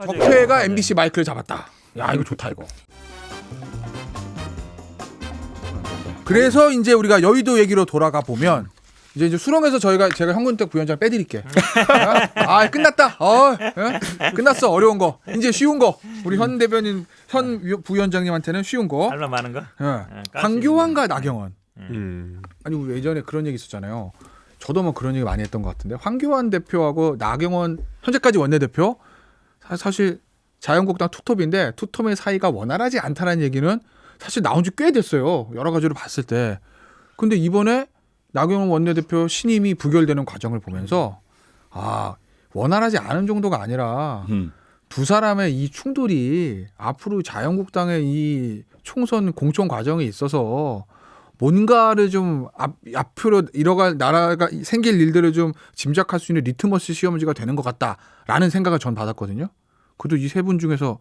적폐가 MBC 마이크를 잡았다. 야 이거 좋다 이거. 그래서 이제 우리가 여의도 얘기로 돌아가 보면 이제 수렁에서 제가 현근택 부위원장 빼드릴게. 아 끝났다. 끝났어 어려운 거. 이제 쉬운 거. 우리 현 대변인 현 부위원장님한테는 쉬운 거. 알로 많은 거. 황교안과 나경원. 아니 우리 예전에 그런 얘기 있었잖아요. 저도 뭐 그런 얘기 많이 했던 것 같은데 황교안 대표하고 나경원 현재까지 원내대표 사실 자유한국당 투톱인데 투톱의 사이가 원활하지 않다는 얘기는 사실 나온 지 꽤 됐어요. 여러 가지로 봤을 때. 근데 이번에 나경원 원내대표 신임이 부결되는 과정을 보면서 원활하지 않은 정도가 아니라 두 사람의 이 충돌이 앞으로 자유한국당의 이 총선 공천 과정에 있어서 뭔가를 좀 앞으로 이뤄갈 나라가 생길 일들을 좀 짐작할 수 있는 리트머스 시험지가 되는 것 같다라는 생각을 전 받았거든요. 그래도 이 세 분 중에서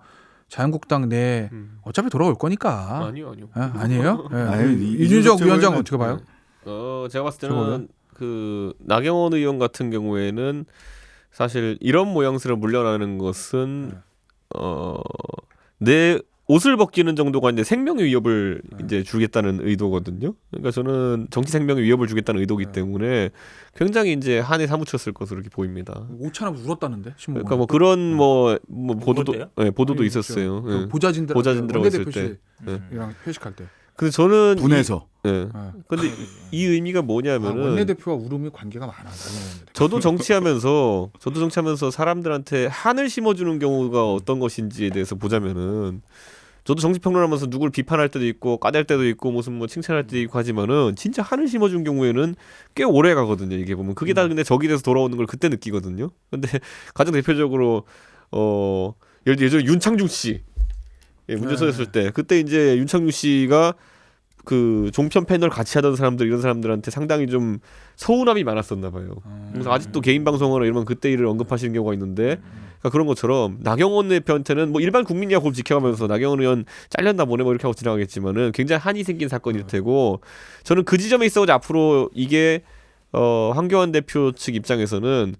자유한국당 내 어차피 돌아올 거니까. 아니요. 아니에요? 이준석 위원장 어떻게 봐요? 제가 봤을 때는 그 나경원 의원 같은 경우에는 사실 이런 모양새로 물러나는 것은 내 옷을 벗기는 정도가 이제 생명의 위협을 이제 주겠다는 의도거든요. 그러니까 저는 정치 생명의 위협을 주겠다는 의도이기 때문에 굉장히 이제 한에 사무쳤을 것으로 이렇게 보입니다. 오찬하 울었다는데. 그러니까 뭐 그런 보도도 있었어요. 그 보좌진들하고 있을 때. 이랑 회식할 때. 근데 저는 분해서. 근데 이 의미가 뭐냐면은 원내대표와 우름이 관계가 많아. 저도 정치하면서 사람들한테 한을 심어주는 경우가 어떤 것인지에 대해서 보자면은 저도 정치평론하면서 누굴 비판할 때도 있고 까댈 때도 있고 무슨 뭐 칭찬할 때도 있고 하지만은 진짜 한을 심어준 경우에는 꽤 오래 가거든요. 이게 보면 그게 다 근데 적이 돼서 돌아오는 걸 그때 느끼거든요. 근데 가장 대표적으로 예전에 윤창중 씨 문제서였을 때 그때 이제 윤창중 씨가 그 종편 패널 같이 하던 사람들 이런 사람들한테 상당히 좀 서운함이 많았었나 봐요. 그래서 아직도 개인 방송으로 이러면 그때 일을 언급하시는 경우가 있는데 그러니까 그런 것처럼 나경원 대표한테는 뭐 일반 국민이야 그걸 지켜가면서 나경원 의원 잘렸나 보네 뭐 이렇게 하고 지나가겠지만은 굉장히 한이 생긴 사건일 테고 저는 그 지점에 있어서 앞으로 이게 황교안 대표 측 입장에서는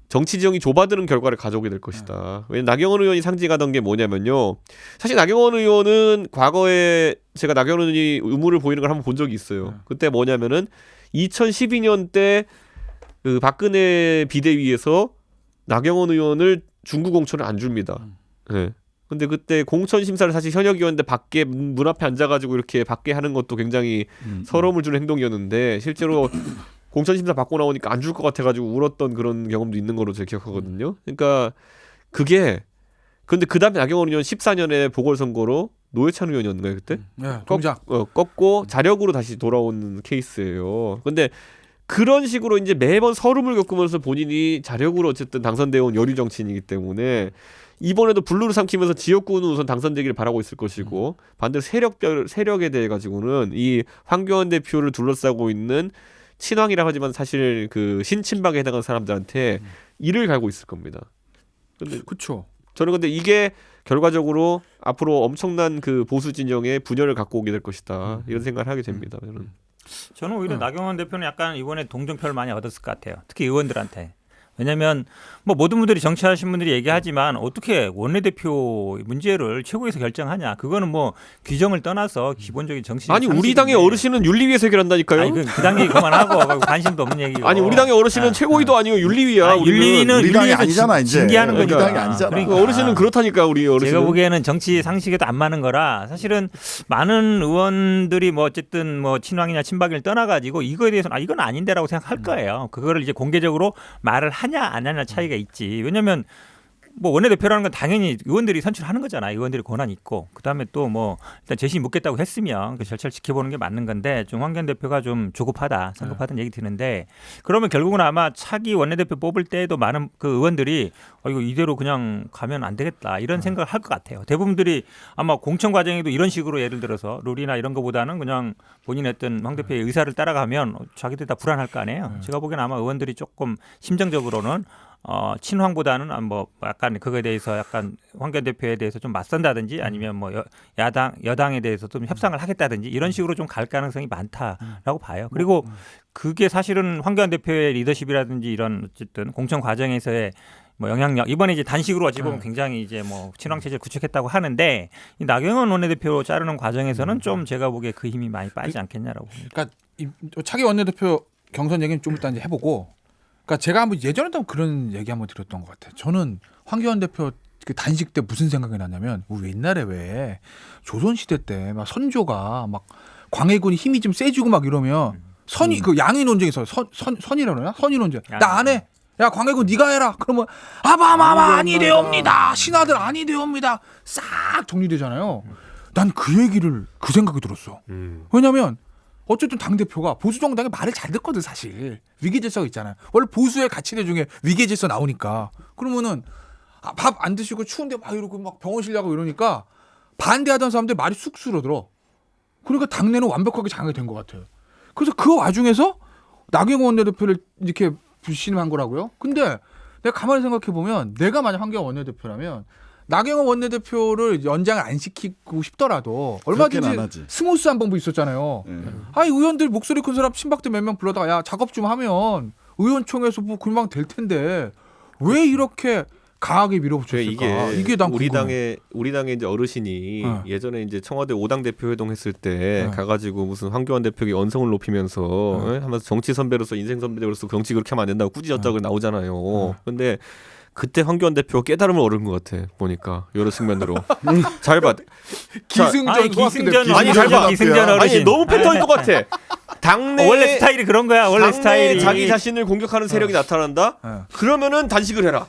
정치 지형이 좁아드는 결과를 가져오게 될 것이다. 왜냐면 나경원 의원이 상징하던 게 뭐냐면요. 사실 나경원 의원은 과거에 제가 나경원 의원이 의무를 보이는 걸 한번 본 적이 있어요. 그때 뭐냐면은 2012년 때 그 박근혜 비대위에서 나경원 의원을 중구 공천을 안 줍니다. 네. 근데 그때 공천 심사를 사실 현역 의원인데 밖에 문 앞에 앉아가지고 이렇게 밖에 하는 것도 굉장히 서러움을 주는 행동이었는데 실제로 공천 심사 받고 나오니까 안 줄 것 같아가지고 울었던 그런 경험도 있는 거로 제가 기억하거든요. 그러니까 그게 근데 그 다음에 나경원 의원 14년에 보궐선거로 노회찬 의원이었나요 그때? 네, 동작. 꺾고 자력으로 다시 돌아오는 케이스예요. 근데 그런 식으로 이제 매번 서름을 겪으면서 본인이 자력으로 어쨌든 당선되어 온 여류 정치인이기 때문에 이번에도 블루를 삼키면서 지역구는 우선 당선되기를 바라고 있을 것이고 반대로 세력에 대해 가지고는 이 황교안 대표를 둘러싸고 있는 친황이라 하지만 사실 그 신친박에 해당하는 사람들한테 이를 갈고 있을 겁니다. 근데 그렇죠. 저는 근데 이게 결과적으로 앞으로 엄청난 그 보수 진영의 분열을 갖고 오게 될 것이다. 이런 생각을 하게 됩니다. 저는 오히려 나경원 대표는 약간 이번에 동정표를 많이 얻었을 것 같아요. 특히 의원들한테. 왜냐하면 뭐 모든 분들이 정치하신 분들이 얘기하지만 어떻게 원내대표 문제를 최고에서 결정하냐. 그거는 뭐 규정을 떠나서 기본적인 정치. 아니 우리 당의 어르신은 윤리위에서 해결한다니까요. 아니 그 단계 그만하고 관심도 없는 얘기고. 아니 우리 당의 어르신은 최고위도 아니고 윤리위야. 윤리위는 우리 당이 아니잖아 이제. 징계하는 거죠. 우리 당이 아니잖아. 그러니까 어르신은 그렇다니까 우리 어르신. 제가 보기에는 정치 상식에도 안 맞는 거라 사실은 많은 의원들이 뭐 어쨌든 뭐 친황이냐 친박을 떠나가지고 이거에 대해서는 이건 아닌데라고 생각할 거예요. 그거를 이제 공개적으로 말을 하냐 안 하냐 차이가 있지. 왜냐하면 뭐 원내대표라는 건 당연히 의원들이 선출하는 거잖아요. 의원들이 권한이 있고 그다음에 또 뭐 일단 재심 묻겠다고 했으면 그 절차를 지켜보는 게 맞는 건데 좀 황교안 대표가 좀 조급하다 성급하다는 얘기 드는데 그러면 결국은 아마 차기 원내대표 뽑을 때에도 많은 그 의원들이 이거 이대로 그냥 가면 안 되겠다 이런 생각을 할 것 같아요. 대부분들이 아마 공천 과정에도 이런 식으로 예를 들어서 룰이나 이런 거보다는 그냥 본인의 어떤 황 대표의 의사를 따라가면 자기들 다 불안할 거 아니에요. 제가 보기에는 아마 의원들이 조금 심정적으로는 친황보다는 뭐 약간 그거에 대해서 약간 황교안 대표에 대해서 좀 맞선다든지 아니면 뭐 여당에 대해서 좀 협상을 하겠다든지 이런 식으로 좀 갈 가능성이 많다라고 봐요. 그리고 그게 사실은 황교안 대표의 리더십이라든지 이런 어쨌든 공천 과정에서의 뭐 영향력 이번에 이제 단식으로 어찌 보면 굉장히 이제 뭐 친황 체제를 구축했다고 하는데 이 나경원 원내대표 자르는 과정에서는 좀 제가 보기에 그 힘이 많이 빠지지 않겠냐라고 봅니다. 그러니까 이 차기 원내대표 경선 얘기는 좀 이따 이제 해보고. 그러니까 제가 한번 예전에도 그런 얘기 한번 드렸던 것 같아요. 저는 황교안 대표 그 단식 때 무슨 생각이 났냐면 우리 옛날에 왜 조선 시대 때 막 선조가 막 광해군이 힘이 좀 세지고 막 이러면 선이 그 양의 논쟁에서 선이라나 선의 논쟁 나 안 해. 야 광해군 네가 해라. 그러면 아바마마 아니되옵니다. 신하들 아니되옵니다. 싹 정리되잖아요. 난 그 얘기를 그 생각이 들었어. 왜냐면 어쨌든 당 대표가 보수 정당의 말을 잘 듣거든 사실. 위계 질서가 있잖아요. 원래 보수의 가치대 중에 위계 질서 나오니까. 그러면은 밥 안 드시고 추운데 막 이러고 막 병원 실려고 이러니까 반대하던 사람들 말이 쑥 줄어들어. 그러니까 당내는 완벽하게 장악이 된 것 같아요. 그래서 그 와중에서 나경원 원내대표를 이렇게 불신한 거라고요. 근데 내가 가만히 생각해 보면 내가 만약 황교안 원내대표라면 나경원 원내대표를 연장을 안 시키고 싶더라도 얼마든지 스무스한 방법이 있었잖아요. 아니 의원들 목소리 큰 사람 친박들 몇 명 불러다가 야 작업 좀 하면 의원총회에서 뭐 금방 될 텐데 왜 이렇게 강하게 밀어붙였을까? 이게 난 우리 궁금해. 당의 이제 어르신이 예전에 이제 청와대 5당 대표 회동했을 때 가가지고 무슨 황교안 대표에게 언성을 높이면서 하면서 정치 선배로서 인생 선배로서 정치 그렇게 하면 안 된다고 꾸짖었다고 나오잖아요. 근데 그때 황교안 대표가 깨달음을 얻은 것 같아 보니까 여러 측면으로. 잘 봐. 기승전 아니 잘 봐. 기승전 어르신. 아니 너무 패턴이 똑같아. 당내 원래 스타일이 그런 거야. 원래 스타일이 자기 자신을 공격하는 세력이 나타난다. 그러면은 단식을 해라.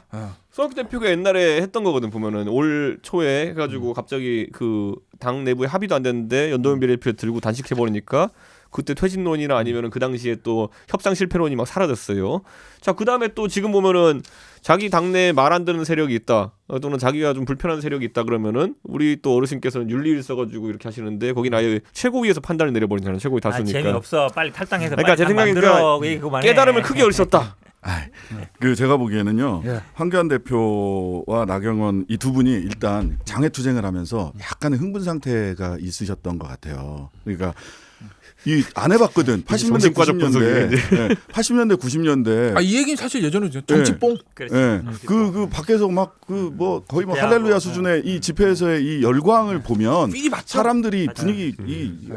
손학규 대표가 옛날에 했던 거거든 보면은 올 초에 해가지고 갑자기 그 당 내부에 합의도 안 됐는데 연동형 비례대표 들고 단식해 버리니까 그때 퇴진론이나 아니면은 그 당시에 또 협상 실패론이 막 사라졌어요. 자, 그 다음에 또 지금 보면은 자기 당내에 말 안 듣는 세력이 있다. 또는 자기가 좀 불편한 세력이 있다 그러면은 우리 또 어르신께서는 윤리를 써가지고 이렇게 하시는데 거긴 아예 최고위에서 판단을 내려버리잖아요. 최고위 다수니까. 재미없어. 빨리 탈당해서 그러니까 제 생각이니까 깨달음을 크게 얻으셨다. 그 제가 보기에는요. 예. 황교안 대표와 나경원 이 두 분이 일단 장애투쟁을 하면서 약간의 흥분 상태가 있으셨던 것 같아요. 그러니까 이 안 해봤거든. 80년대 90년대, 네, 80년대 90년대. 이 얘기는 사실 예전에 정치뽕. 네. 그 밖에서 막 그 뭐 거의 뭐 할렐루야 수준의 이 집회에서의 이 열광을 보면 사람들이 분위기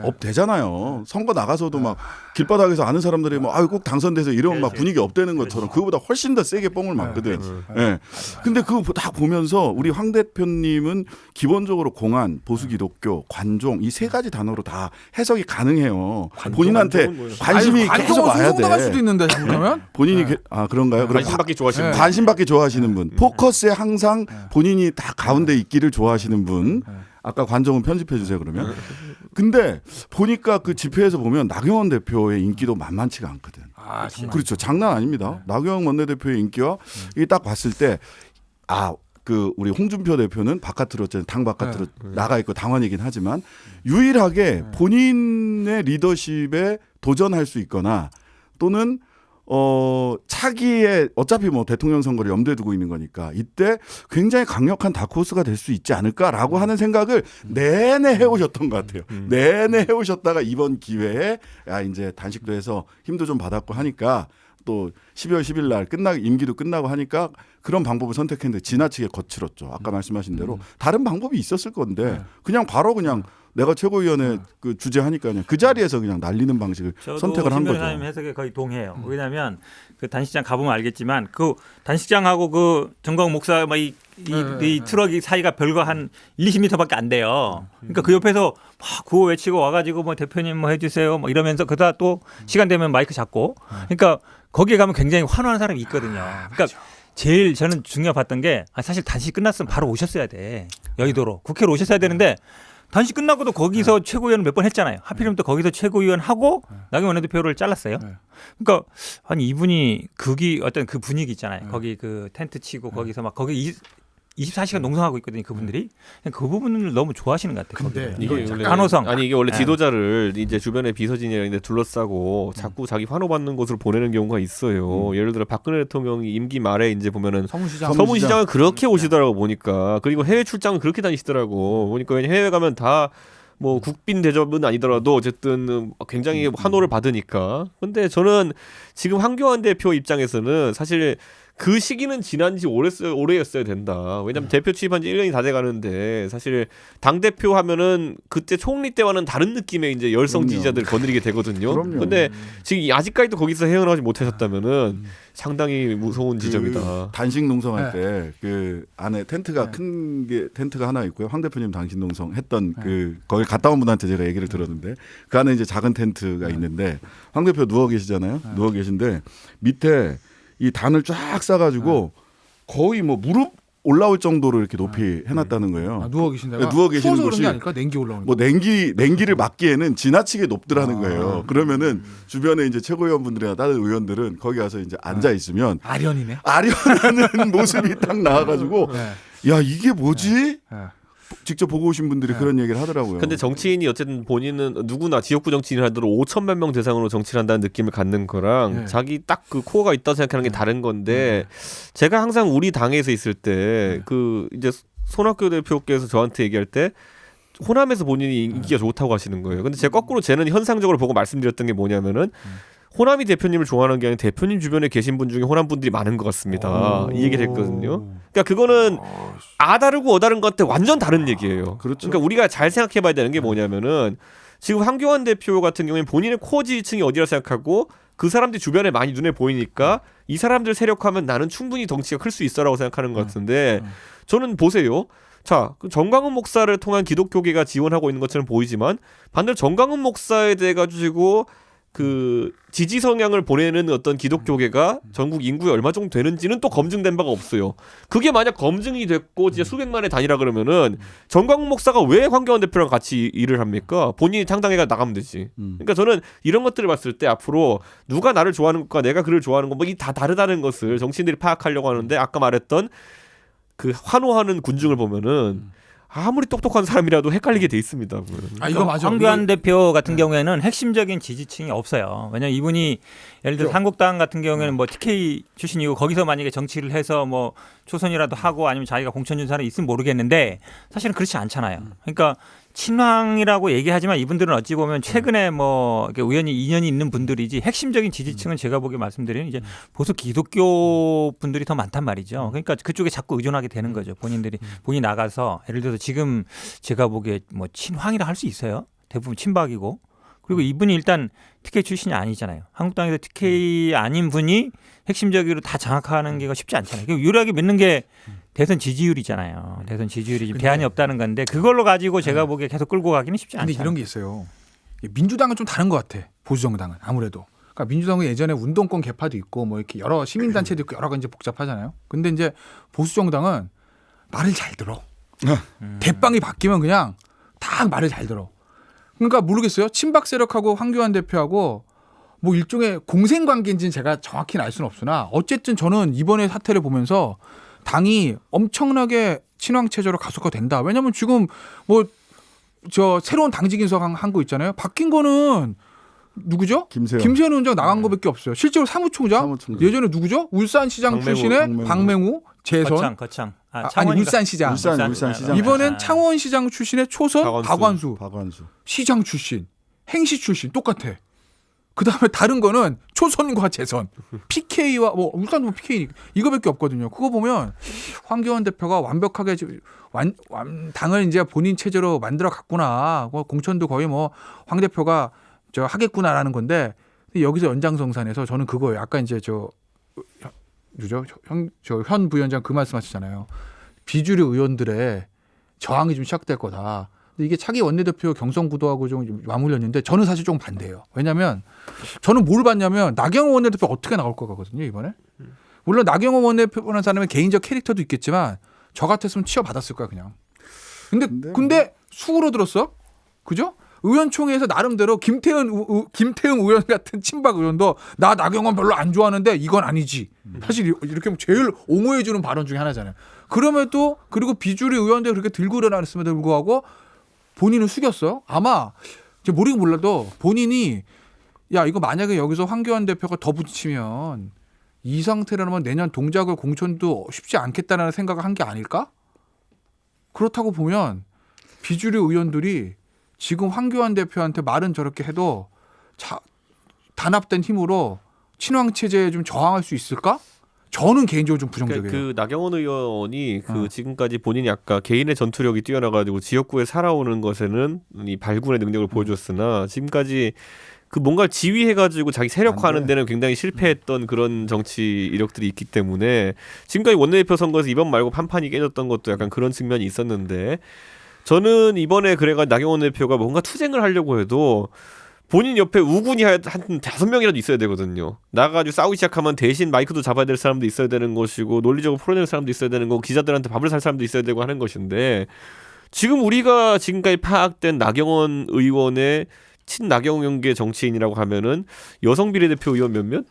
업 되잖아요. 선거 나가서도 막 길바닥에서 아는 사람들이 뭐 아유 꼭 당선돼서 이러면 막 분위기 업되는 것처럼 그거보다 훨씬 더 세게 뻥을 맞거든. 예. 근데 그거 다 보면서 우리 황 대표님은 기본적으로 공안, 보수 기독교, 관종 이 세 가지 단어로 다 해석이 가능해요. 본인한테 관심이 계속 와야 돼. 할 수도 있는데 그러면 본인이 그런가요? 그럼 관심받기 좋아하시는 분. 관심받기 좋아하시는 분. 포커스에 항상 본인이 다 가운데 있기를 좋아하시는 분. 아까 관정은 편집해 주세요 그러면. 근데 보니까 그 집회에서 보면 나경원 대표의 인기도 만만치가 않거든. 그렇죠. 장난 아닙니다. 나경원 원내대표의 인기와 이 딱 봤을 때 그 우리 홍준표 대표는 바깥으로 당 바깥으로 나가 있고 당원이긴 하지만 유일하게 본인의 리더십에 도전할 수 있거나 또는 차기에 어차피 뭐 대통령 선거를 염두에 두고 있는 거니까 이때 굉장히 강력한 다크호스가 될 수 있지 않을까라고 하는 생각을 내내 해오셨던 것 같아요. 내내 해오셨다가 이번 기회에 이제 단식도 해서 힘도 좀 받았고 하니까 또 12월 10일 날 임기도 끝나고 하니까 그런 방법을 선택했는데 지나치게 거칠었죠. 아까 말씀하신 대로 다른 방법이 있었을 건데 그냥 바로 그냥 내가 최고위원회 그 주재하니까 그냥 그 자리에서 그냥 날리는 방식을 선택을 한 거죠. 저도 심 해석에 거의 동의해요. 왜냐하면 그 단식장 가보면 알겠지만 그 단식장하고 그 정광훈 목사 이 트럭이 사이가 별거 한 20m밖에 안 돼요. 그러니까 그 옆에서 막 구호 외치고 와가지고 뭐 대표님 뭐 해주세요 뭐 이러면서 그러다 또 시간 되면 마이크 잡고 그러니까 거기에 가면 굉장히 환호하는 사람이 있거든요. 그러니까 제일 저는 중요해 봤던 게 사실 단식 끝났으면 바로 오셨어야 돼. 여의도로 국회로 오셨어야 되는데 단식 끝나고도 거기서 최고위원 몇 번 했잖아요. 하필이면 또 거기서 최고위원 하고 나경원 원내대표를 잘랐어요. 그러니까 아니 이분이 어떤 그 분위기 있잖아요. 거기 그 텐트 치고 거기서 막 거기 24시간 농성하고 있거든요. 그분들이 그 부분을 너무 좋아하시는 것 같아요. 근데 이게 원래 간호성 이게 원래 지도자를 이제 주변에 비서진이랑 둘러싸고 자꾸 자기 환호받는 곳으로 보내는 경우가 있어요. 예를 들어 박근혜 대통령이 임기 말에 이제 보면은 서문시장을 그렇게 오시더라고 보니까 그리고 해외 출장은 그렇게 다니시더라고 보니까 왜냐 해외 가면 다 뭐 국빈 대접은 아니더라도 어쨌든 굉장히 환호를 받으니까. 근데 저는 지금 황교안 대표 입장에서는 사실 그 시기는 지난 지 오래였어야 된다. 왜냐면 대표 취임한 지 1년이 다 돼 가는데 사실 당 대표 하면은 그때 총리 때와는 다른 느낌의 이제 열성 그럼요. 지지자들 거느리게 되거든요. 그럼요. 근데 지금 아직까지도 거기서 헤어나오지 못하셨다면은 상당히 무서운 지점이다. 단식 농성할 때 그 안에 텐트가 큰 게 텐트가 하나 있고요. 황 대표님 단식 농성 했던 그 거기 갔다 온 분한테 제가 얘기를 들었는데 그 안에 이제 작은 텐트가 있는데 황 대표 누워 계시잖아요. 누워 계신데 밑에 이 단을 쫙 싸가지고 거의 뭐 무릎 올라올 정도로 이렇게 높이 해놨다는 거예요. 아, 누워 계신다가 누워 계시는 추워서 그런 곳이 게 아닐까? 냉기 올라오는 뭐 거. 냉기를 막기에는 지나치게 높더라는 거예요. 그러면은 주변에 이제 최고위원분들이나 다른 의원들은 거기 가서 이제 앉아 있으면 아련이네. 아련하는 모습이 딱 나와가지고 야 이게 뭐지? 네. 직접 보고 오신 분들이 그런 얘기를 하더라고요. 근데 정치인이 어쨌든 본인은 누구나 지역구 정치인을 하더라도 5천만 명 대상으로 정치를 한다는 느낌을 갖는 거랑 예. 자기 딱 그 코어가 있다고 생각하는 게 다른 건데 제가 항상 우리 당에서 있을 때 그 이제 손학규 대표께서 저한테 얘기할 때 호남에서 본인이 인기가 좋다고 하시는 거예요. 근데 제가 거꾸로 쟤는 현상적으로 보고 말씀드렸던 게 뭐냐면은 호남이 대표님을 좋아하는 게 아니라 대표님 주변에 계신 분 중에 호남 분들이 많은 것 같습니다. 이 얘기를 했거든요. 그러니까 그거는 아다르고 어다른 것 같아 완전 다른 얘기예요. 그렇죠. 그러니까 우리가 잘 생각해봐야 되는 게 뭐냐면은 지금 황교안 대표 같은 경우에는 본인의 코어 지지층이 어디라 생각하고 그 사람들이 주변에 많이 눈에 보이니까 이 사람들 세력화하면 나는 충분히 덩치가 클 수 있어라고 생각하는 것 같은데 저는 보세요. 자, 그 정광훈 목사를 통한 기독교계가 지원하고 있는 것처럼 보이지만 반대로 정광훈 목사에 대해 가지고 그 지지 성향을 보내는 어떤 기독교계가 전국 인구에 얼마 정도 되는지는 또 검증된 바가 없어요. 그게 만약 검증이 됐고 진짜 수백만의 단위라 그러면은 정광훈 목사가 왜 황교안 대표랑 같이 일을 합니까? 본인이 당당해가 나가면 되지. 그러니까 저는 이런 것들을 봤을 때 앞으로 누가 나를 좋아하는 것과 내가 그를 좋아하는 것 뭐 이 다 다르다는 것을 정치인들이 파악하려고 하는데 아까 말했던 그 환호하는 군중을 보면은 아무리 똑똑한 사람이라도 헷갈리게 돼 있습니다. 아 이거 맞아. 황교안 대표 같은 경우에는 핵심적인 지지층이 없어요. 왜냐면 이분이 예를 들어 한국당 같은 경우에는 뭐 TK 출신이고 거기서 만약에 정치를 해서 뭐 초선이라도 하고 아니면 자기가 공천 준 사람이 있으면 모르겠는데 사실은 그렇지 않잖아요. 그러니까 친황이라고 얘기하지만 이분들은 어찌 보면 최근에 뭐 이렇게 우연히 인연이 있는 분들이지 핵심적인 지지층은 제가 보기에 말씀드리는 이제 보수 기독교 분들이 더 많단 말이죠. 그러니까 그쪽에 자꾸 의존하게 되는 거죠. 본인들이 본인이 나가서 예를 들어서 지금 제가 보기에 뭐 친황이라 할 수 있어요. 대부분 친박이고 그리고 이분이 일단 TK 출신이 아니잖아요. 한국당에서 TK 아닌 분이 핵심적으로 다 장악하는 게 쉽지 않잖아요. 유일하게 믿는 게 대선 지지율이잖아요. 대선 지지율이 지금 대안이 없다는 건데 그걸로 가지고 제가 보기에 계속 끌고 가기는 쉽지 근데 않잖아요. 이런 게 있어요. 민주당은 좀 다른 것 같아. 보수 정당은 아무래도. 그러니까 민주당은 예전에 운동권 개파도 있고 뭐 이렇게 여러 시민단체도 있고 여러 가지 복잡하잖아요. 근데 이제 보수 정당은 말을 잘 들어. 대빵이 바뀌면 그냥 다 말을 잘 들어. 그러니까 모르겠어요. 친박 세력하고 황교안 대표하고 뭐 일종의 공생 관계인지는 제가 정확히는 알 수는 없으나 어쨌든 저는 이번에 사태를 보면서 당이 엄청나게 친황 체제로 가속화된다. 왜냐하면 지금 뭐 저 새로운 당직 인사한 거 있잖아요. 바뀐 거는 누구죠? 김세현 원장 나간 거밖에 없어요. 실제로 사무총장 예전에 누구죠? 울산시장 출신의 박맹우 재선. 거창. 아니 울산시장. 울산시장. 이번엔 창원시장 출신의 초선 박완수. 박완수. 시장 출신, 행시 출신 똑같아. 그 다음에 다른 거는 초선과 재선, PK와 뭐 울산도 뭐 PK 이거밖에 없거든요. 그거 보면 황교안 대표가 완벽하게 당을 이제 본인 체제로 만들어 갔구나. 뭐 공천도 거의 뭐 황 대표가 저 하겠구나라는 건데 여기서 연장성산에서 저는 그거예요. 아까 이제 현 부위원장 그 말씀하셨잖아요. 비주류 의원들의 저항이 좀 시작될 거다. 근데 이게 차기 원내대표 경선구도하고 좀 맞물렸는데 저는 사실 좀 반대예요. 왜냐하면 저는 뭘 봤냐면 나경원 원내대표 어떻게 나올 것 같거든요 이번에. 물론 나경원 원내대표라는 사람의 개인적 캐릭터도 있겠지만 저 같았으면 치워받았을 거야 그냥. 근데 수구로 들었어, 그죠? 의원총회에서 나름대로 김태흠 의원 같은 친박 의원도 나 나경원 별로 안 좋아하는데 이건 아니지. 사실 이렇게 하면 제일 옹호해 주는 발언 중에 하나잖아요. 그럼에도 그리고 비주류 의원들 그렇게 들고 일어났음에도 불구하고 본인은 숙였어요. 아마 모르긴 몰라도 본인이 야 이거 만약에 여기서 황교안 대표가 더 붙이면 이 상태라면 내년 동작을 공천도 쉽지 않겠다는 생각을 한 게 아닐까? 그렇다고 보면 비주류 의원들이 지금 황교안 대표한테 말은 저렇게 해도 단합된 힘으로 친황 체제에 좀 저항할 수 있을까? 저는 개인적으로 좀 부정적이에요. 그 나경원 의원이 그 어. 지금까지 본인이 아까 개인의 전투력이 뛰어나가지고 지역구에 살아오는 것에는 이 발군의 능력을 보여줬으나 지금까지 그 뭔가를 지휘해가지고 자기 세력화하는 데는 굉장히 실패했던 그런 정치 이력들이 있기 때문에 지금까지 원내대표 선거에서 이번 말고 판판이 깨졌던 것도 약간 그런 측면이 있었는데 저는 이번에 그래가 나경원 대표가 뭔가 투쟁을 하려고 해도 본인 옆에 우군이 한 5명이라도 있어야 되거든요. 나가가지고 싸우기 시작하면 대신 마이크도 잡아야 될 사람도 있어야 되는 것이고 논리적으로 풀어낼 사람도 있어야 되는 거고 기자들한테 밥을 살 사람도 있어야 되고 하는 것인데 지금 우리가 지금까지 파악된 나경원 의원의 친나경원계 정치인이라고 하면은 여성 비례대표 의원 몇몇?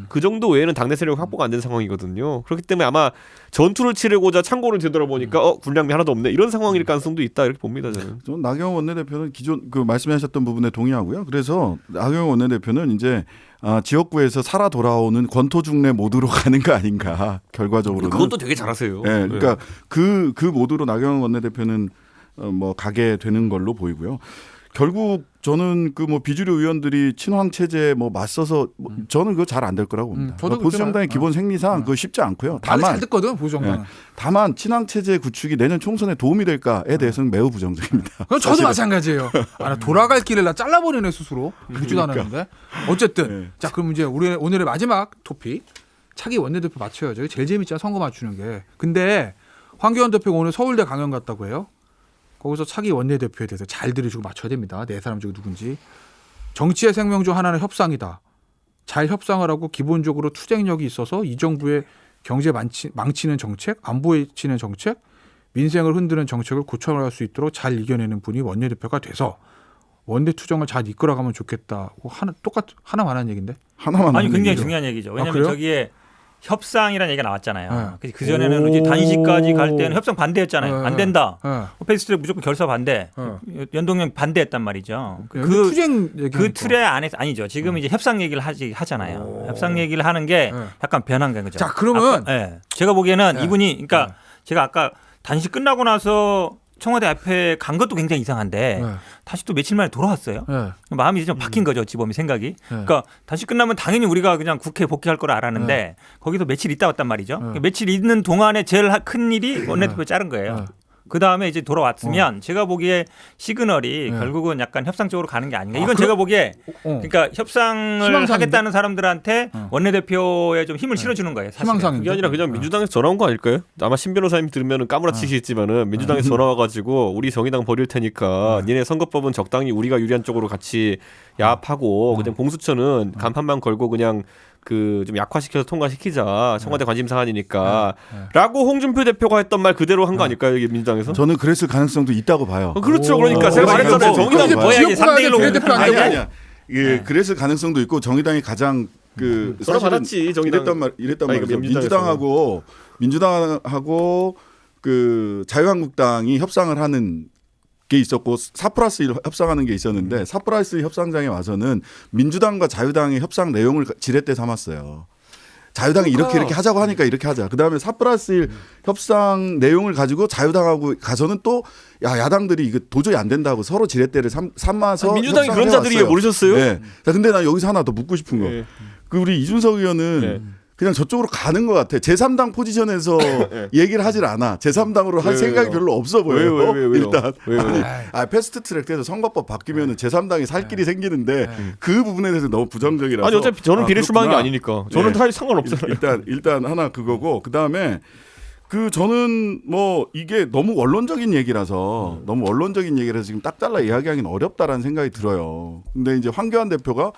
그 정도 외에는 당내 세력 확보가 안 된 상황이거든요. 그렇기 때문에 아마 전투를 치르고자 창고를 되돌아보니까 군량미 하나도 없네 이런 상황일 가능성도 있다 이렇게 봅니다 저는. 저는 나경원 원내대표는 기존 그 말씀하셨던 부분에 동의하고요. 그래서 나경원 원내대표는 이제 지역구에서 살아 돌아오는 권토중래 모드로 가는 거 아닌가 결과적으로는. 그것도 되게 잘하세요. 네, 그러니까 그 모드로 나경원 원내대표는 뭐 가게 되는 걸로 보이고요. 결국 저는 그 뭐 비주류 의원들이 친황 체제 뭐 맞서서 저는 그거 잘 안 될 거라고 봅니다. 저도 보수 정당의 그렇게 기본 생리상 그거 쉽지 않고요. 다들 잘 다만 듣거든 보수 정당은. 다만 친황 체제 구축이 내년 총선에 도움이 될까에 대해서는 매우 부정적입니다. 그럼 저도 마찬가지예요. 나 돌아갈 길을 나 잘라버리네 스스로. 묻지도 않았는데. 어쨌든 네. 자 그럼 이제 우리 오늘의 마지막 토픽 차기 원내대표 맞춰야죠. 제일 재밌잖아 선거 맞추는 게. 근데 황교안 대표가 오늘 서울대 강연 갔다고 해요. 거기서 차기 원내대표에 대해서 잘 들으시고 맞춰야 됩니다. 네 사람 중에 누군지. 정치의 생명 중 하나는 협상이다. 잘 협상을 하고 기본적으로 투쟁력이 있어서 이 정부의 경제 망치는 정책, 안보에 치는 정책, 민생을 흔드는 정책을 고쳐나갈 수 있도록 잘 이겨내는 분이 원내대표가 돼서 원내 투쟁을 잘 이끌어가면 좋겠다고 하나만 하는 얘기인데. 하나만 아니 하는 굉장히 얘기죠. 중요한 얘기죠. 왜냐하면 그래요? 저기에 협상이라는 얘기가 나왔잖아요. 네. 그 전에는 이제 단식까지 갈 때는 협상 반대였잖아요. 네. 안 된다. 네. 패스트트랙 무조건 결사 반대. 네. 연동형 반대했단 말이죠. 투쟁 얘기하니까. 그 틀에 안에서 아니죠. 지금 이제 협상 얘기를 하잖아요. 협상 얘기를 하는 게 네. 약간 변한 거죠. 자 그러면 예. 제가 보기에는 네. 이분이 그러니까 네. 제가 아까 단식 끝나고 나서 청와대 앞에 간 것도 굉장히 이상한데 네. 다시 또 며칠 만에 돌아왔어요. 네. 마음이 이제 좀 바뀐 거죠. 지범이 생각이. 네. 그러니까 단식 끝나면 당연히 우리가 그냥 국회에 복귀할 거라 알았는데 거기서 며칠 있다 왔단 말이죠. 그러니까 며칠 있는 동안에 제일 큰 일이 원내대표 자른 거예요. 네. 그 다음에 이제 돌아왔으면 제가 보기에 시그널이 네. 결국은 약간 협상 쪽으로 가는 게 아닌가. 아, 이건 제가 보기에 그러니까 협상을 희망사항인데? 하겠다는 사람들한테 원내대표에 좀 힘을 실어주는 거예요. 사실은. 희망사항인데. 그게 아니라 그냥 민주당에서 전화 온 거 아닐까요? 아마 신 변호사님 들으면 까무라치시겠지만은 민주당에서 전화 와가지고 우리 정의당 버릴 테니까 니네 선거법은 적당히 우리가 유리한 쪽으로 같이 야합하고 그냥 공수처는 간판만 걸고 그냥 그 좀 약화시켜서 통과시키자 청와대 관심 사안이니까라고 홍준표 대표가 했던 말 그대로 한 거 아닐까요? 이게 민주당에서? 저는 그랬을 가능성도 있다고 봐요. 그렇죠. 그러니까 제가 말했잖아요. 정의당 그럼 뭐야 이게 지역구가 3대1로 비례대표 안 아니 되고? 아니야. 예, 그랬을 가능성도 있고 정의당이 가장 그 전화 사실은 받았지, 정의당. 이랬단 아니, 말이죠. 민주당에서. 민주당하고 그 자유한국당이 협상을 하는 게 있었고 4+1 협상하는 게 있었는데 4+1 협상장에 와서는 민주당과 자유당의 협상 내용을 지렛대 삼았어요. 자유당이 이렇게 하자고 하니까 이렇게 하자. 그다음에 4+1 협상 내용을 가지고 자유당하고 가서는 또 야당들이 이거 도저히 안 된다고 서로 지렛대를 삼아서 민주당이 협상을 그런 자들이에요. 해왔어요. 모르셨어요? 네. 자, 근데 나 여기서 하나 더 묻고 싶은 거. 네. 그 우리 이준석 의원은 네. 그냥 저쪽으로 가는 것 같아. 제3당 포지션에서 얘기를 하질 않아. 제3당으로 할 왜요? 생각이 별로 없어 보여요. 왜요? 일단 왜요? 패스트트랙 돼서 선거법 바뀌면은 제3당이 살 길이 생기는데 그 부분에 대해서 너무 부정적이라서. 아니 어차피 저는 비례 출마한 게 그렇구나. 아니니까 저는 네. 사실 상관없잖아요. 일단 하나 그거고 그다음에 그 저는 뭐 이게 너무 원론적인 얘기라서 지금 딱 잘라 이야기하기는 어렵다라는 생각이 들어요. 근데 이제 황교안 대표가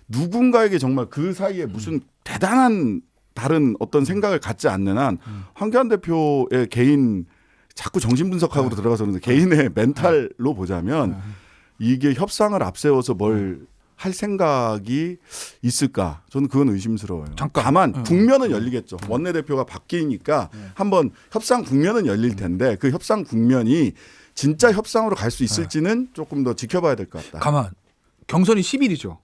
누군가에게 정말 그 사이에 무슨 대단한 다른 어떤 생각을 갖지 않는 한 황교안 대표의 개인 자꾸 정신 분석학으로 들어가서 그런데 개인의 멘탈로 보자면 이게 협상을 앞세워서 뭘 할 생각이 있을까? 저는 그건 의심스러워요. 잠깐. 다만 국면은 열리겠죠. 원내대표가 바뀌니까 한번 협상 국면은 열릴 텐데 그 협상 국면이 진짜 협상으로 갈 수 있을지는 조금 더 지켜봐야 될 것 같다. 가만. 경선이 10일이죠.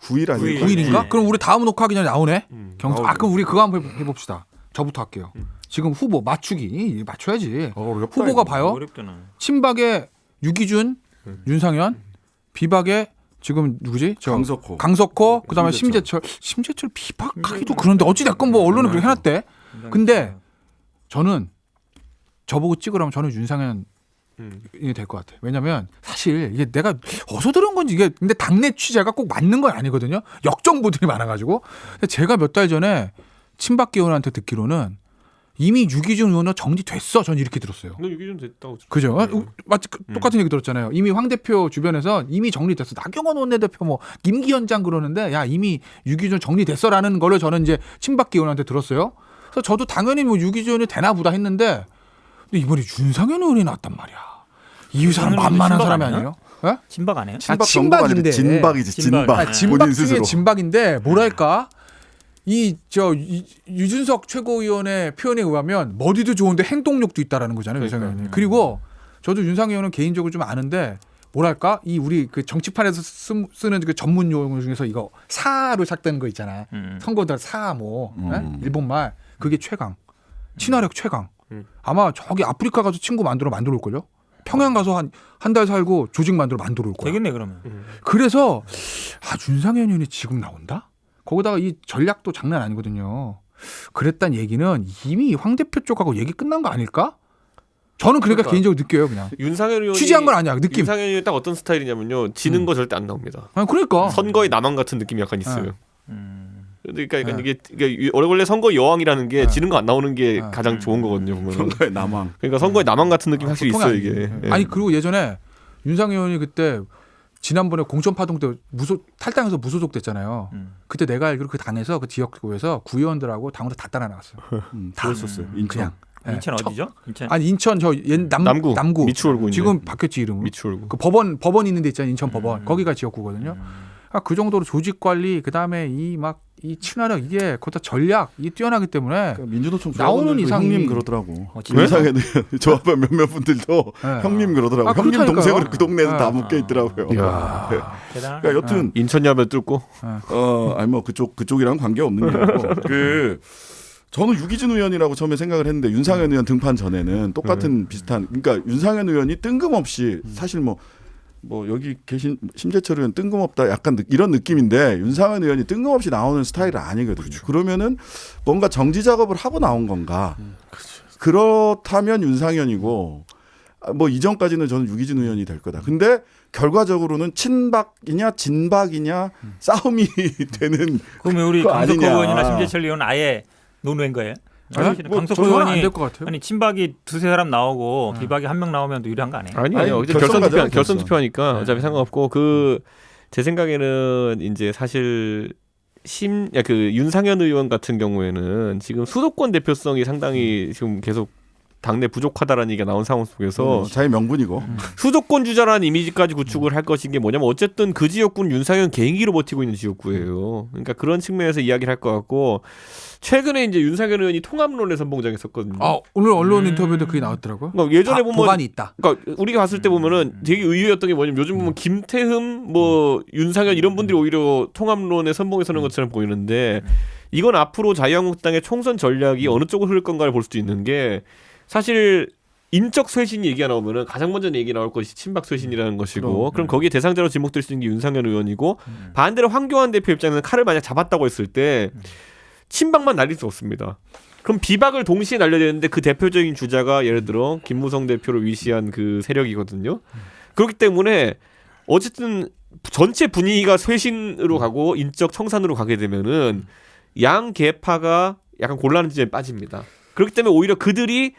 9일 아니에요? 9일인가? 그럼 우리 다음 녹화하기 전에 나오네. 경선. 나오죠. 그럼 우리 그거 한번 해봅시다. 저부터 할게요. 지금 후보 맞추기 맞춰야지. 어렵다, 후보가 이거. 봐요. 어렵잖아. 친박의 유기준, 윤상현, 비박의 지금 누구지? 저 강석호. 그다음에 심재철 비박하기도 그런데 어찌 됐건 뭐 언론은 그렇게 해놨대. 근데 저는 저보고 찍으라면 저는 윤상현 이 될 것 같아요. 왜냐면 사실 이게 내가 어디서 들은 건지 이게 근데 당내 취재가 꼭 맞는 건 아니거든요. 역정보들이 많아가지고. 근데 제가 몇 달 전에 친박 의원한테 듣기로는 이미 유기준 의원은 정리됐어. 전 이렇게 들었어요. 유기준 됐다고. 그죠? 마치 똑같은 얘기 들었잖아요. 이미 황 대표 주변에서 이미 정리됐어. 나경원 원내대표 뭐 김기현장 그러는데 야 이미 유기준 정리됐어라는 걸로 저는 이제 친박 의원한테 들었어요. 그래서 저도 당연히 뭐 유기준이 되나 보다 했는데 근데 이번에 윤상현 의원이 나왔단 말이야. 이 사람 만만한 사람이 아니에요? 예? 진박 아니에요? 친박인데. 진박이지 진박. 아, 진박 본인 중에 스스로. 진박인데 뭐랄까 유준석 최고위원의 표현에 의하면 머리도 좋은데 행동력도 있다라는 거잖아요. 윤상현 의원이. 그리고 저도 윤상현 의원은 개인적으로 좀 아는데 뭐랄까 이 우리 그 정치판에서 쓰는 그 전문 용어 중에서 이거 사로 시작되는 거 있잖아. 선거들 사뭐 일본 말 그게 최강. 친화력 최강. 아마 저기 아프리카 가서 친구 만들어 올 걸요. 평양 가서 한 달 살고 조직 만들어 올 거야. 되겠네 그러면. 그래서 윤상현 의원이 지금 나온다? 거기다가 이 전략도 장난 아니거든요. 그랬단 얘기는 이미 황 대표 쪽하고 얘기 끝난 거 아닐까? 저는 그러니까 개인적으로 느껴요 그냥. 윤상현 의원이 취재한 건 아니야 느낌. 윤상현 의원이 딱 어떤 스타일이냐면요. 지는 거 절대 안 나옵니다. 아니, 그러니까. 선거의 남왕 같은 느낌이 약간 있어요. 그러니까 이게 원래 선거 여왕이라는 게 지는 거 안 나오는 게 가장 좋은 거거든요. 보면. 선거의 남왕. 그러니까 선거의 남왕 같은 느낌 이 확실히 있어요 이게. 아니 그리고 예전에 윤상현 의원이 그때 지난번에 공천 파동 때 탈당해서 무소속 됐잖아요. 그때 내가 알기로 그 당에서 그 지역구에서 구의원들하고 당으로 다 따라 나갔어요. 다 그랬었어요. 인천. 인천 어디죠? 인천. 아니 인천 저 남구 미추홀구 지금 바뀌었지 이름으로. 미추홀구. 그 법원 있는 데 있잖아요. 인천 법원. 거기가 지역구거든요. 그 정도로 조직 관리 그다음에 이 친화력 이게 그것도 전략 이게 뛰어나기 때문에 그러니까 민주노총 나오는 이상 형님 그러더라고. 진짜요? 윤상현 저 앞에 몇몇 분들도 형님 그러더라고. 형님 그렇다니까요. 동생으로 그 동네에서 다 묶여 있더라고요. 대단하다. 그러니까 여튼 인천야면 뚫고. 아니 뭐 그쪽이랑 관계 없는 얘기고 저는 유기준 의원이라고 처음에 생각을 했는데 윤상현 의원 등판 전에는 똑같은 비슷한 그러니까 윤상현 의원이 뜬금없이 사실 뭐 여기 계신 심재철 의원 뜬금없다 약간 이런 느낌인데 윤상현 의원이 뜬금없이 나오는 스타일은 아니거든요. 그렇죠. 그러면은 뭔가 정지 작업을 하고 나온 건가? 그렇다면 윤상현이고 뭐 이전까지는 저는 유기준 의원이 될 거다. 근데 결과적으로는 친박이냐 진박이냐 싸움이 되는 그러면 우리 그거 강석호 아니냐. 의원이나 심재철 의원은 아예 노노인 거예요? 강석호 저는 안 의원이 될 것 같아요. 아니 친박이 두세 사람 나오고 비박이 한 명 나오면 또 유리한 거 아니에요? 아니에요. 아니, 이제 결선 결선 투표하니까 어차피 상관없고 제 생각에는 이제 사실 그 윤상현 의원 같은 경우에는 지금 수도권 대표성이 상당히 지금 계속 당내 부족하다라는 얘기가 나온 상황 속에서 자기 명분이고 수도권 주자라는 이미지까지 구축을 할 것인 게 뭐냐면 어쨌든 그 지역구는 윤상현 개인기로 버티고 있는 지역구예요. 그러니까 그런 측면에서 이야기를 할 것 같고 최근에 이제 윤상현 의원이 통합론에 선봉장했었거든요. 오늘 언론 인터뷰도 그게 나왔더라고요. 그러니까 예전에 보면 보관이 있다. 그러니까 우리가 봤을 때 보면은 되게 의외였던 게 뭐냐면 요즘 보면 김태흠 뭐 윤상현 이런 분들이 오히려 통합론에 선봉에 서는 것처럼 보이는데 이건 앞으로 자유한국당의 총선 전략이 어느 쪽으로 흐를 건가를 볼 수도 있는 게 사실 인적 쇄신 얘기가 나오면은 가장 먼저 얘기 나올 것이 친박 쇄신이라는 것이고 그럼 거기에 대상자로 지목될 수 있는 게 윤상현 의원이고 반대로 황교안 대표 입장에서는 칼을 만약 잡았다고 했을 때 친박만 날릴 수 없습니다. 그럼 비박을 동시에 날려야 되는데 그 대표적인 주자가 예를 들어 김무성 대표를 위시한 그 세력이거든요. 그렇기 때문에 어쨌든 전체 분위기가 쇄신으로 가고 인적 청산으로 가게 되면은 양 계파가 약간 곤란한 지점에 빠집니다. 그렇기 때문에 오히려 그들이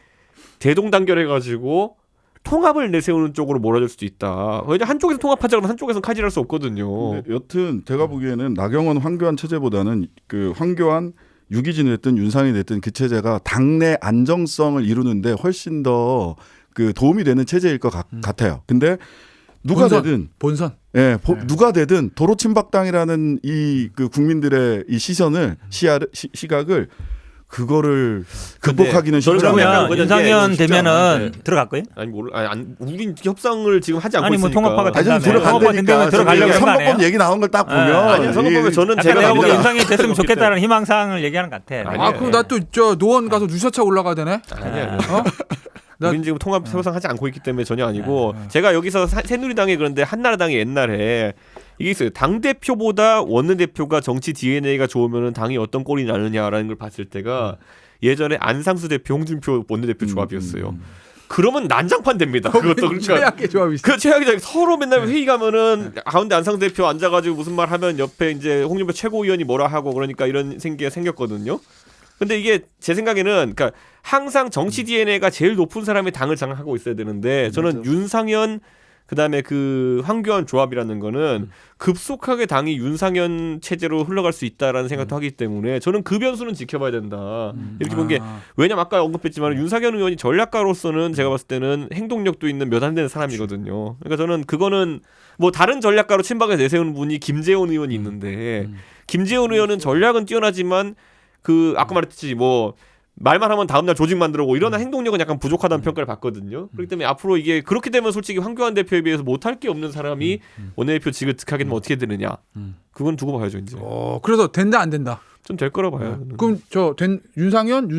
대동단결해가지고 통합을 내세우는 쪽으로 몰아줄 수도 있다. 왜냐 한쪽에서 통합하자 그러면 한쪽에서는 칼질할 수 없거든요. 여튼 제가 보기에는 나경원 황교안 체제보다는 그 황교안 유기진이 됐든 윤상이 됐든 그 체제가 당내 안정성을 이루는데 훨씬 더 그 도움이 되는 체제일 것 같아요. 근데 누가 되든 본선. 누가 되든 도로 친박당이라는 이 그 국민들의 이 시각을 그거를 극복하기는 쉽지 않아요. 그러면 윤상현 되면은 들어갈 거예요? 아니 몰라. 우린 협상을 지금 하지 않고 아니 뭐 있으니까. 통합파가 아니 된다면 들어가려고 선거법 얘기 나온 걸 딱 보면 아니 선거법에 저는 약간 제가 내가 보기엔 갑니다. 윤상현이 됐으면 좋겠다는 희망사항을 얘기하는 것 같아. 아니에요. 그럼 나 또 저 노원 가서 유서차 올라가야 되네. 아니야. 우리는 지금 통합 협상하지 않고 있기 때문에 전혀 아니고 네. 제가 여기서 새누리당이 그런데 한나라당이 옛날에 이게 있어요. 당 대표보다 원내 대표가 정치 DNA가 좋으면 당이 어떤 꼴이 나느냐라는 걸 봤을 때가 예전에 안상수 대표, 홍준표 원내대표 조합이었어요. 그러면 난장판 됩니다. 그것도 그러니까 최악의 조합이죠. 그 최악이죠. 서로 맨날 회의 가면은 가운데 안상수 대표 앉아가지고 무슨 말 하면 옆에 이제 홍준표 최고위원이 뭐라 하고 그러니까 이런 생기가 생겼거든요. 근데 이게 제 생각에는 그러니까 항상 정치 DNA가 제일 높은 사람이 당을 장악하고 있어야 되는데 저는 윤상현 그다음에 그 황교안 조합이라는 거는 급속하게 당이 윤상현 체제로 흘러갈 수 있다라는 생각도 하기 때문에 저는 그 변수는 지켜봐야 된다. 이렇게 본 게 왜냐면 아까 언급했지만 윤상현 의원이 전략가로서는 제가 봤을 때는 행동력도 있는 몇 안 되는 사람이거든요. 그러니까 저는 그거는 뭐 다른 전략가로 친박에 내세우는 분이 김재원 의원이 있는데 김재원 의원은 전략은 뛰어나지만 그 아까 말했듯이 뭐 말만 하면 다음날 조직 만들고 이런 행동력은 약간 부족하다는 평가를 받거든요. 그렇기 때문에 앞으로 이게 그렇게 되면 솔직히 황교안 대표에 비해서 못할 게 없는 사람이 원내대표직을 득하게 되면 어떻게 되느냐. 그건 두고 봐야죠 이제. 그래서 된다 안 된다. 좀 될 거라 봐요. 그럼 저 된 윤상현.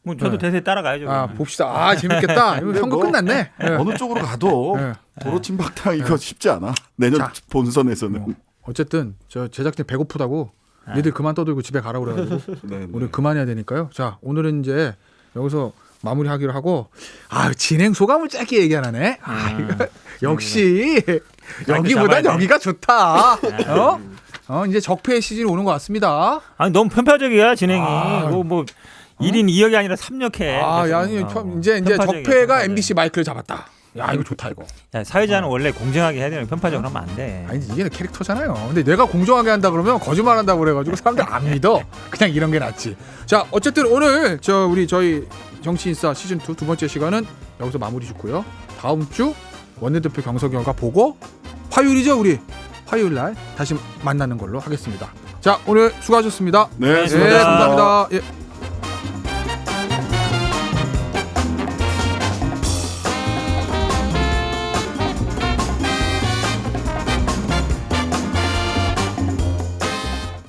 뭐 저도 대세 따라가야죠. 아 봅시다. 재밌겠다. 이거 선거 뭐 끝났네. 네. 어느 쪽으로 가도 네. 도로 친박당 이거 쉽지 않아. 내년 자. 본선에서는. 어쨌든 저 제작진 배고프다고 니들 그만 떠들고 집에 가라 그래가지고 네, 우리 그만해야 되니까요. 자 오늘은 이제 여기서 마무리하기로 하고 진행 소감을 짧게 얘기 안 하네. 이거 역시 여기보단 잡아야 돼. 여기가 좋다. 이제 적폐의 시즌이 오는 것 같습니다. 아니 너무 편파적이야 진행이. 아. 뭐 1인 2역이 아니라 3역해. 이제 적폐가 MBC 마이크를 잡았다. 야 이거 좋다 이거. 야, 사회자는 원래 공정하게 해야 되는 편파적으로 하면 안 돼. 아니 이게 캐릭터잖아요. 근데 내가 공정하게 한다 그러면 거짓말한다고 그래가지고 사람들 안 믿어. 그냥 이런 게 낫지. 자 어쨌든 오늘 저희 정치인싸 시즌 2 두 번째 시간은 여기서 마무리 짓고요. 다음 주 원내대표 경선 결과 보고 화요일이죠 우리 화요일 날 다시 만나는 걸로 하겠습니다. 자 오늘 수고하셨습니다. 네, 네, 수고하셨습니다. 감사합니다. 예.